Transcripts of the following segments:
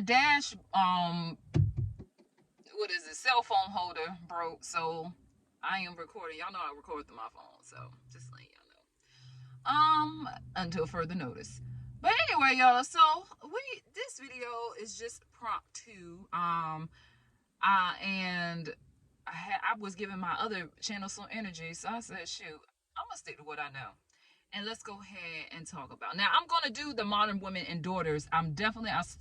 dash, what is it, cell phone holder broke, so I am recording. Y'all know I record through my phone, so just letting y'all know. Until further notice. But anyway, y'all, so this video is just prompt two. And I was giving my other channel some energy, so I said, shoot, I'm gonna stick to what I know. And let's go ahead and talk about. Now, I'm gonna do the modern women and daughters. I'm definitely, as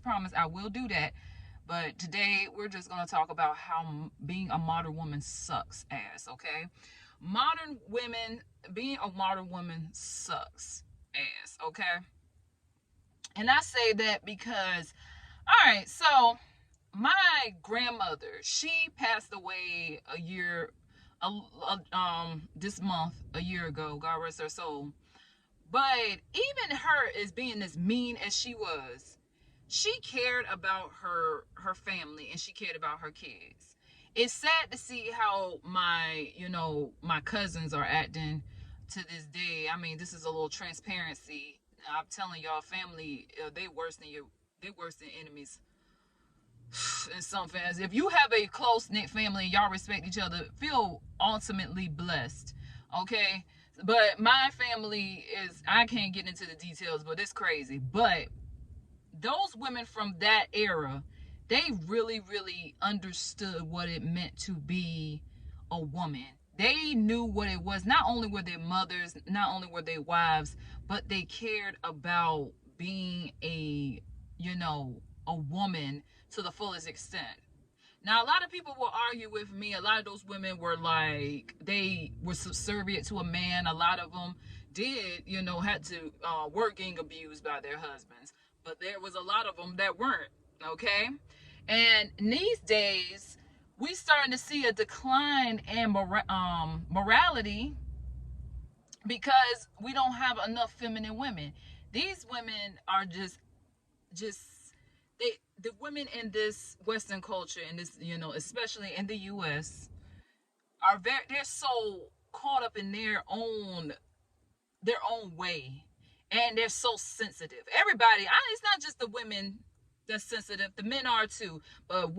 promised, I will do that. But today we're just gonna talk about how being a modern woman sucks ass. Okay, modern women, being a modern woman sucks ass. Okay, and I say that because, all right, so my grandmother, she passed away this month, a year ago. God rest her soul. But even her, as being as mean as she was, she cared about her family and she cared about her kids. It's sad to see how my cousins are acting to this day. I mean, this is a little transparency. I'm telling y'all, family, they worse than you. They worse than enemies in some fans. If you have a close knit family and y'all respect each other, feel ultimately blessed. Okay. But my family is, I can't get into the details, but it's crazy. But those women from that era, they really, really understood what it meant to be a woman. They knew what it was. Not only were they mothers, not only were they wives, but they cared about being a woman to the fullest extent. Now, a lot of people will argue with me. A lot of those women were like, they were subservient to a man. A lot of them did, had to were getting abused by their husbands. But there was a lot of them that weren't, okay? And these days, we starting to see a decline in morality because we don't have enough feminine women. These women are just the women in this Western culture, in this, especially in the US, they're so caught up in their own way, and they're so sensitive. Everybody, it's not just the women that's sensitive, the men are too, but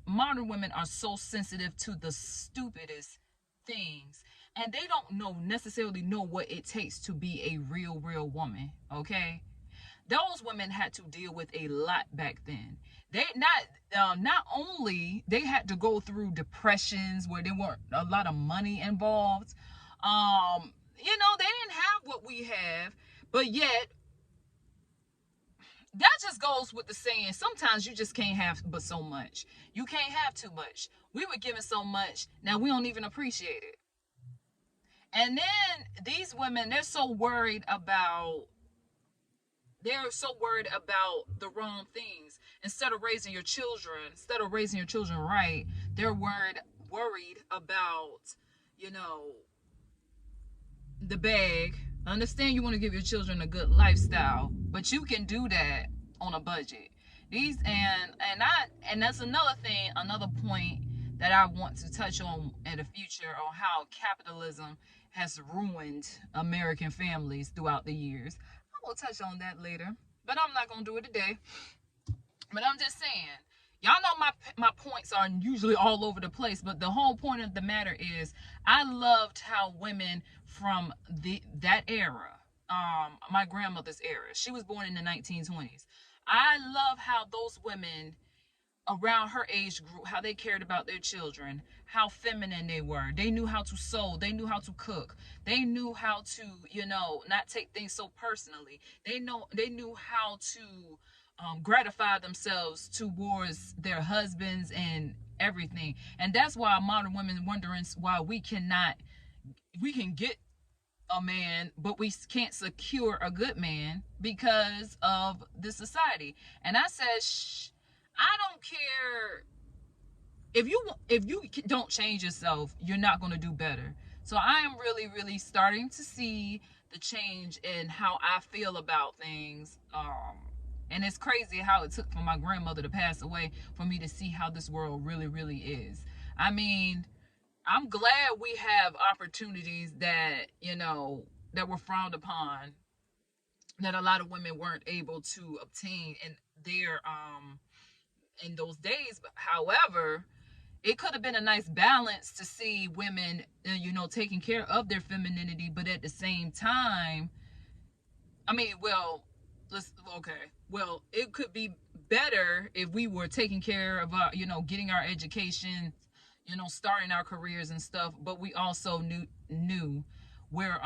modern women are so sensitive to the stupidest things, and they don't necessarily know what it takes to be a real woman. Okay, those women had to deal with a lot back then. They not only they had to go through depressions where there weren't a lot of money involved. They didn't have what we have, but yet that just goes with the saying, sometimes you just can't have but so much. You can't have too much. We were given so much, now we don't even appreciate it. And then these women, they're so worried about the wrong things. Instead of raising your children right, they're worried about, you know, the bag. I understand you want to give your children a good lifestyle, but you can do that on a budget. And that's another point that I want to touch on in the future, on how capitalism has ruined American families throughout the years. I will touch on that later, but I'm not gonna do it today. But I'm just saying, y'all know my points are usually all over the place, but the whole point of the matter is, I loved how women from that era, my grandmother's era, she was born in the 1920s. I love how those women around her age group, how they cared about their children, how feminine they were. They knew how to sew, they knew how to cook, they knew how to, not take things so personally. They knew how to gratify themselves towards their husbands and everything. And that's why modern women wondering why we can get a man, but we can't secure a good man because of the society. And I said, I don't care if you don't change yourself, you're not going to do better. So I am really, really starting to see the change in how I feel about things. And it's crazy how it took for my grandmother to pass away for me to see how this world really, really is. I mean, I'm glad we have opportunities that were frowned upon that a lot of women weren't able to obtain in their in those days. But however, it could have been a nice balance to see women, taking care of their femininity, but at the same time, I mean, well, okay. Well, it could be better if we were taking care of our, getting our education, starting our careers and stuff, but we also knew where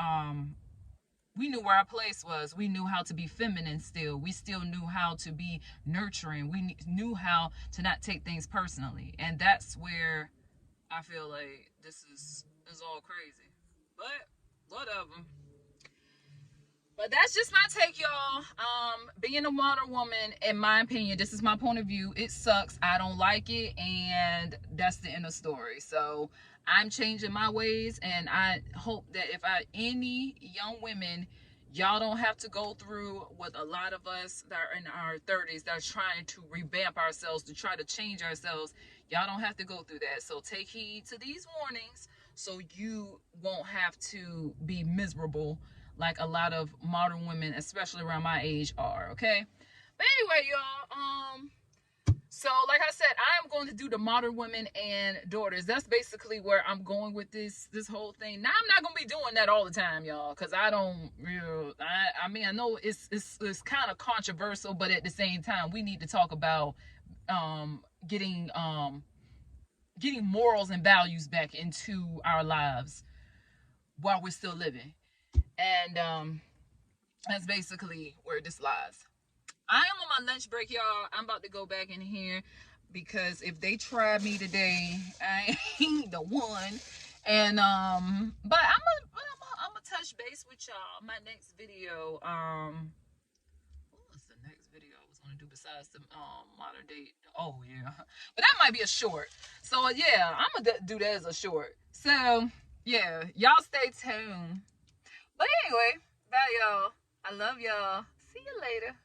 we knew where our place was. We knew how to be feminine still. We still knew how to be nurturing. We knew how to not take things personally. And that's where I feel like this is all crazy. But whatever. But that's just my take, y'all. Being a modern woman, in my opinion, this is my point of view. It sucks. I don't like it, and that's the end of story. So I'm changing my ways, and I hope that if any young women, y'all don't have to go through what a lot of us that are in our 30s that are trying to revamp ourselves, to try to change ourselves. Y'all don't have to go through that. So take heed to these warnings so you won't have to be miserable like a lot of modern women, especially around my age, are. Okay. But anyway, y'all, so like I said, I am going to do the modern women and daughters. That's basically where I'm going with this whole thing. Now I'm not gonna be doing that all the time, y'all, because I don't I mean, I know it's kind of controversial, but at the same time we need to talk about getting morals and values back into our lives while we're still living. And that's basically where this lies. I am on my lunch break, y'all. I'm about to go back in here because if they try me today, I ain't the one. And but I'm gonna touch base with y'all. My next video. What's the next video I was gonna do besides the modern day? Oh yeah, but that might be a short. So yeah, I'm gonna do that as a short. So yeah, y'all stay tuned. But anyway, bye y'all. I love y'all. See you later.